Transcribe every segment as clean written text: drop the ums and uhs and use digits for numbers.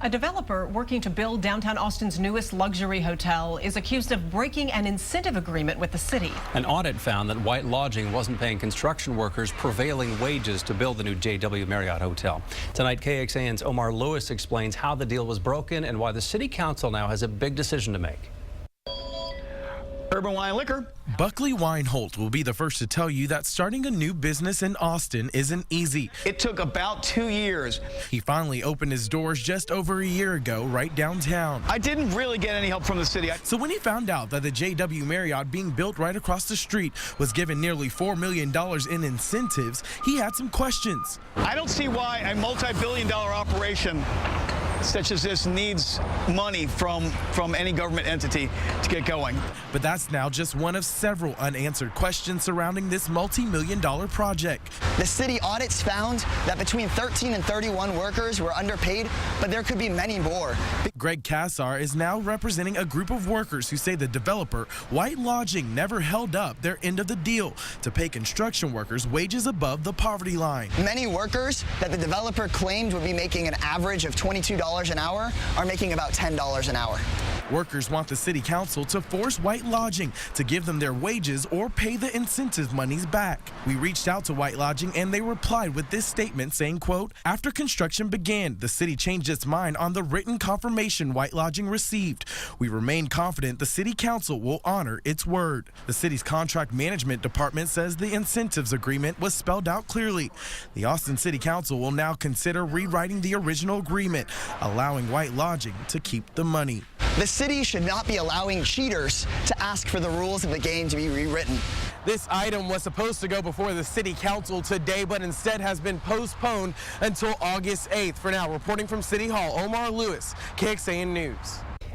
A developer working to build downtown Austin's newest luxury hotel is accused of breaking an incentive agreement with the city. An audit found that White Lodging wasn't paying construction workers prevailing wages to build the new JW Marriott Hotel. Tonight, KXAN's Omar Lewis explains how the deal was broken and why the city council now has a big decision to make. Urban Wine Liquor. Buckley Weinholt will be the first to tell you that starting a new business in Austin isn't easy. It took about 2 years. He finally opened his doors just over a year ago right downtown. I didn't really get any help from the city. So when he found out that the JW Marriott being built right across the street was given nearly $4 million in incentives, he had some questions. I don't see why a multi-billion-dollar operation such as this needs money from any government entity to get going. But that's now just one of several unanswered questions surrounding this multi-million-dollar project. The city audits found that between 13 and 31 workers were underpaid, but there could be many more. Greg Kassar is now representing a group of workers who say the developer, White Lodging, never held up their end of the deal to pay construction workers wages above the poverty line. Many workers that the developer claimed would be making an average of $22 an hour are making about $10 an hour. Workers want the city council to force White Lodging to give them their wages or pay the incentive monies back. We reached out to White Lodging and they replied with this statement saying, quote, "After construction began, the city changed its mind on the written confirmation White Lodging received. We remain confident the city council will honor its word." The city's contract management department says the incentives agreement was spelled out clearly. The Austin City Council will now consider rewriting the original agreement, allowing White Lodging to keep the money. The city should not be allowing cheaters to ask for the rules of the game to be rewritten. This item was supposed to go before the city council today, but instead has been postponed until August 8th. For now, reporting from City Hall, Omar Lewis, KXAN News.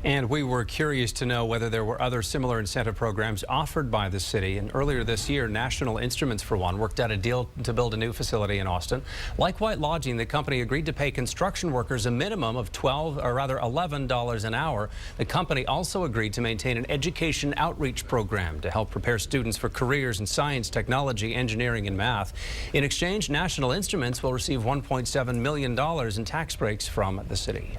And we were curious to know whether there were other similar incentive programs offered by the city. And earlier this year, National Instruments, for one, worked out a deal to build a new facility in Austin. Like White Lodging, the company agreed to pay construction workers a minimum of $11 an hour. The company also agreed to maintain an education outreach program to help prepare students for careers in science, technology, engineering, and math. In exchange, National Instruments will receive $1.7 million in tax breaks from the city.